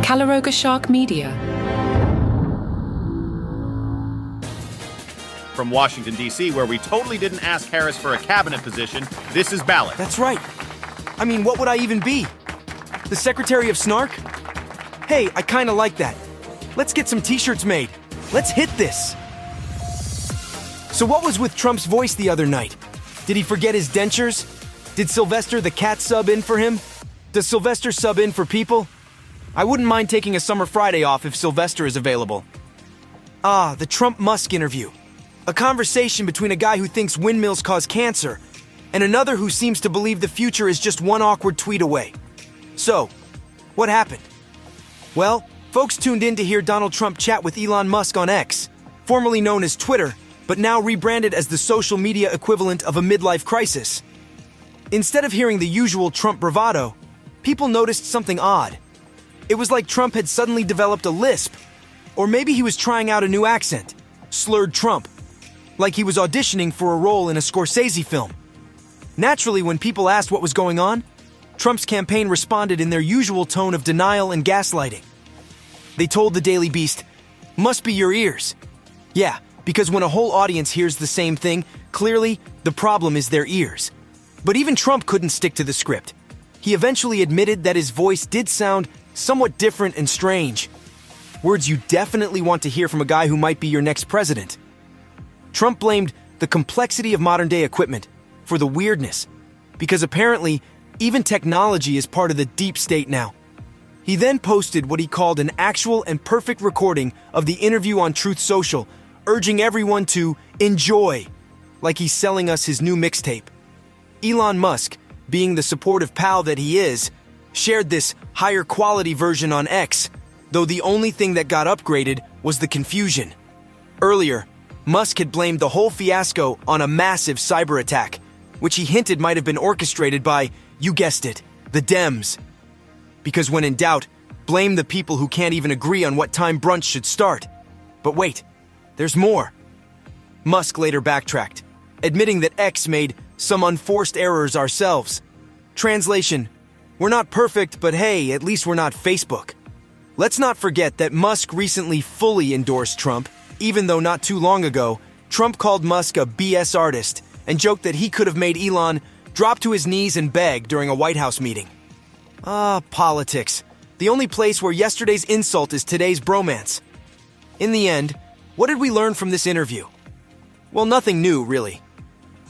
Calaroga Shark Media. From Washington, D.C., where we totally didn't ask Harris for a cabinet position, this is Ballot. That's right. I mean, what would I even be? The Secretary of Snark? Hey, I kinda like that. Let's get some t-shirts made. Let's hit this. So what was with Trump's voice the other night? Did he forget his dentures? Did Sylvester the cat sub in for him? Does Sylvester sub in for people? I wouldn't mind taking a summer Friday off if Sylvester is available. Ah, the Trump-Musk interview. A conversation between a guy who thinks windmills cause cancer and another who seems to believe the future is just one awkward tweet away. So, what happened? Well, folks tuned in to hear Donald Trump chat with Elon Musk on X, formerly known as Twitter, but now rebranded as the social media equivalent of a midlife crisis. Instead of hearing the usual Trump bravado, people noticed something odd. It was like Trump had suddenly developed a lisp, or maybe he was trying out a new accent, slurred Trump, like he was auditioning for a role in a Scorsese film. Naturally, when people asked what was going on, Trump's campaign responded in their usual tone of denial and gaslighting. They told the Daily Beast, "Must be your ears." Yeah, because when a whole audience hears the same thing, clearly the problem is their ears. But even Trump couldn't stick to the script. He eventually admitted that his voice did sound somewhat different and strange. Words you definitely want to hear from a guy who might be your next president. Trump blamed the complexity of modern-day equipment for the weirdness, because apparently even technology is part of the deep state now. He then posted what he called an actual and perfect recording of the interview on Truth Social, urging everyone to enjoy, like he's selling us his new mixtape. Elon Musk, being the supportive pal that he is, shared this higher quality version on X, though the only thing that got upgraded was the confusion. Earlier, Musk had blamed the whole fiasco on a massive cyber attack, which he hinted might have been orchestrated by, you guessed it, the Dems. Because when in doubt, blame the people who can't even agree on what time brunch should start. But wait, there's more. Musk later backtracked, admitting that X made some unforced errors ourselves. Translation: we're not perfect, but hey, at least we're not Facebook. Let's not forget that Musk recently fully endorsed Trump, even though not too long ago, Trump called Musk a BS artist and joked that he could have made Elon drop to his knees and beg during a White House meeting. Politics. The only place where yesterday's insult is today's bromance. In the end, what did we learn from this interview? Well, nothing new, really.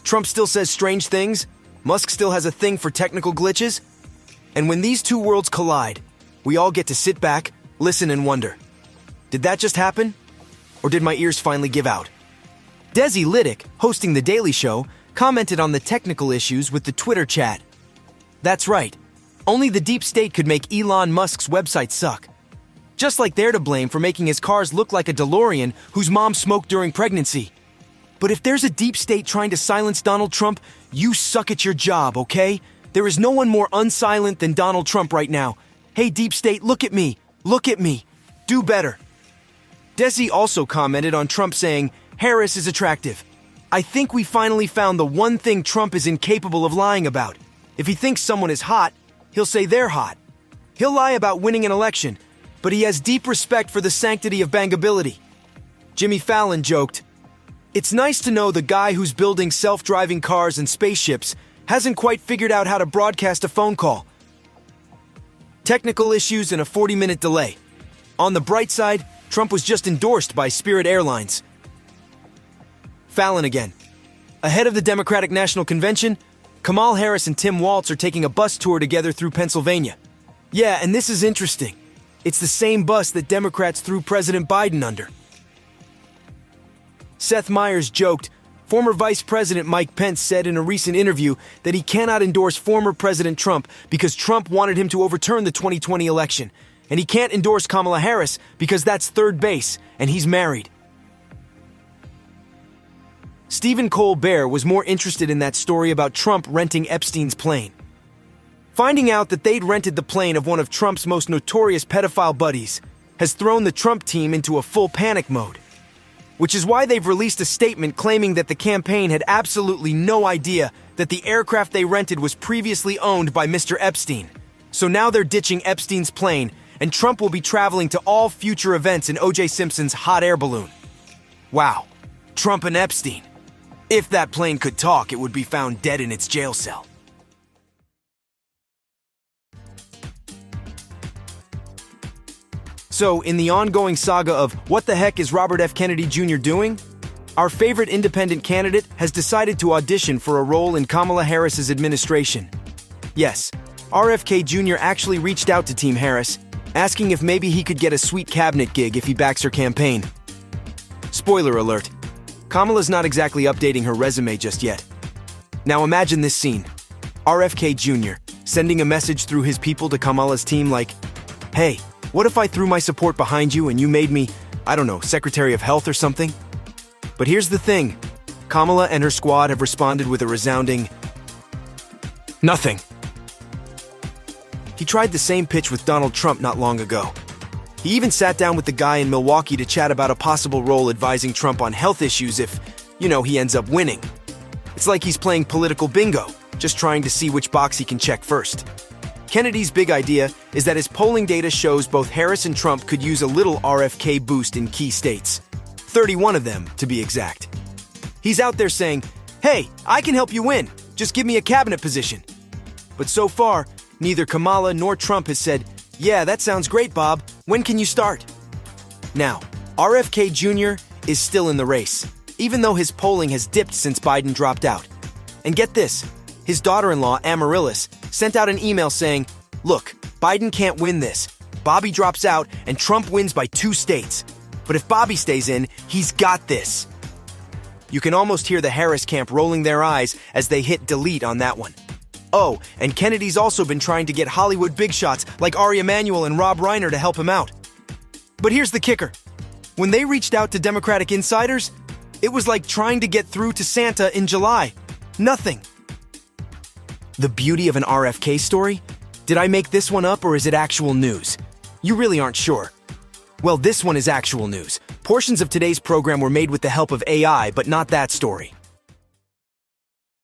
Trump still says strange things, Musk still has a thing for technical glitches, and when these two worlds collide, we all get to sit back, listen, and wonder. Did that just happen? Or did my ears finally give out? Desi Liddick, hosting The Daily Show, commented on the technical issues with the Twitter chat. That's right. Only the deep state could make Elon Musk's website suck. Just like they're to blame for making his cars look like a DeLorean whose mom smoked during pregnancy. But if there's a deep state trying to silence Donald Trump, you suck at your job, okay? There is no one more unsilent than Donald Trump right now. Hey, deep state, look at me. Look at me. Do better. Desi also commented on Trump saying, Harris is attractive. I think we finally found the one thing Trump is incapable of lying about. If he thinks someone is hot, he'll say they're hot. He'll lie about winning an election, but he has deep respect for the sanctity of bangability. Jimmy Fallon joked, "It's nice to know the guy who's building self-driving cars and spaceships hasn't quite figured out how to broadcast a phone call." Technical issues and a 40-minute delay. On the bright side, Trump was just endorsed by Spirit Airlines. Fallon again. Ahead of the Democratic National Convention, Kamala Harris and Tim Walz are taking a bus tour together through Pennsylvania. Yeah, and this is interesting. It's the same bus that Democrats threw President Biden under. Seth Meyers joked, former Vice President Mike Pence said in a recent interview that he cannot endorse former President Trump because Trump wanted him to overturn the 2020 election, and he can't endorse Kamala Harris because that's third base, and he's married. Stephen Colbert was more interested in that story about Trump renting Epstein's plane. Finding out that they'd rented the plane of one of Trump's most notorious pedophile buddies has thrown the Trump team into a full panic mode. Which is why they've released a statement claiming that the campaign had absolutely no idea that the aircraft they rented was previously owned by Mr. Epstein. So now they're ditching Epstein's plane and Trump will be traveling to all future events in O.J. Simpson's hot air balloon. Wow, Trump and Epstein. If that plane could talk, it would be found dead in its jail cell. So, in the ongoing saga of what the heck is Robert F. Kennedy Jr. doing? Our favorite independent candidate has decided to audition for a role in Kamala Harris's administration. Yes, RFK Jr. actually reached out to Team Harris, asking if maybe he could get a sweet cabinet gig if he backs her campaign. Spoiler alert, Kamala's not exactly updating her resume just yet. Now imagine this scene. RFK Jr. sending a message through his people to Kamala's team like, "Hey, what if I threw my support behind you and you made me, I don't know, Secretary of Health or something?" But here's the thing. Kamala and her squad have responded with a resounding nothing. He tried the same pitch with Donald Trump not long ago. He even sat down with the guy in Milwaukee to chat about a possible role advising Trump on health issues if, he ends up winning. It's like he's playing political bingo, just trying to see which box he can check first. Kennedy's big idea is that his polling data shows both Harris and Trump could use a little RFK boost in key states. 31 of them, to be exact. He's out there saying, "Hey, I can help you win. Just give me a cabinet position." But so far, neither Kamala nor Trump has said, "Yeah, that sounds great, Bob. When can you start?" Now, RFK Jr. is still in the race, even though his polling has dipped since Biden dropped out. And get this, his daughter-in-law, Amaryllis, sent out an email saying, "Look, Biden can't win this. Bobby drops out and Trump wins by 2 states. But if Bobby stays in, he's got this." You can almost hear the Harris camp rolling their eyes as they hit delete on that one. Oh, and Kennedy's also been trying to get Hollywood big shots like Ari Emanuel and Rob Reiner to help him out. But here's the kicker. When they reached out to Democratic insiders, it was like trying to get through to Santa in July. Nothing. The beauty of an RFK story? Did I make this one up or is it actual news? You really aren't sure. Well, this one is actual news. Portions of today's program were made with the help of AI, but not that story.